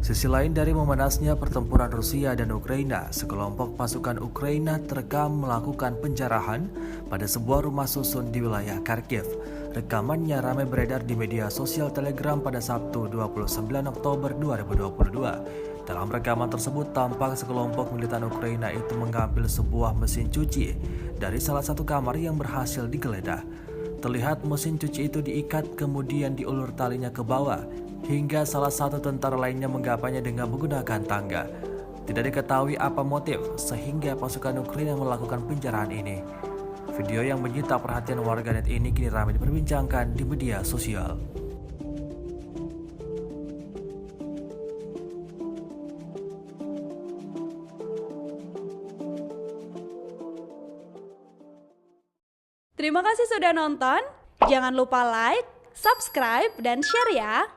Sisi lain dari memanasnya pertempuran Rusia dan Ukraina, sekelompok pasukan Ukraina terekam melakukan penjarahan pada sebuah rumah susun di wilayah Kharkiv. Rekamannya ramai beredar di media sosial Telegram pada Sabtu 29 Oktober 2022. Dalam rekaman tersebut tampak sekelompok militan Ukraina itu mengambil sebuah mesin cuci dari salah satu kamar yang berhasil digeledah. Terlihat mesin cuci itu diikat kemudian diulur talinya ke bawah, hingga salah satu tentara lainnya menggapainya dengan menggunakan tangga. Tidak diketahui apa motif sehingga pasukan Ukraina melakukan penjarahan ini. Video yang menyita perhatian warganet ini kini ramai diperbincangkan di media sosial. Terima kasih sudah nonton. Jangan lupa like, subscribe, dan share ya.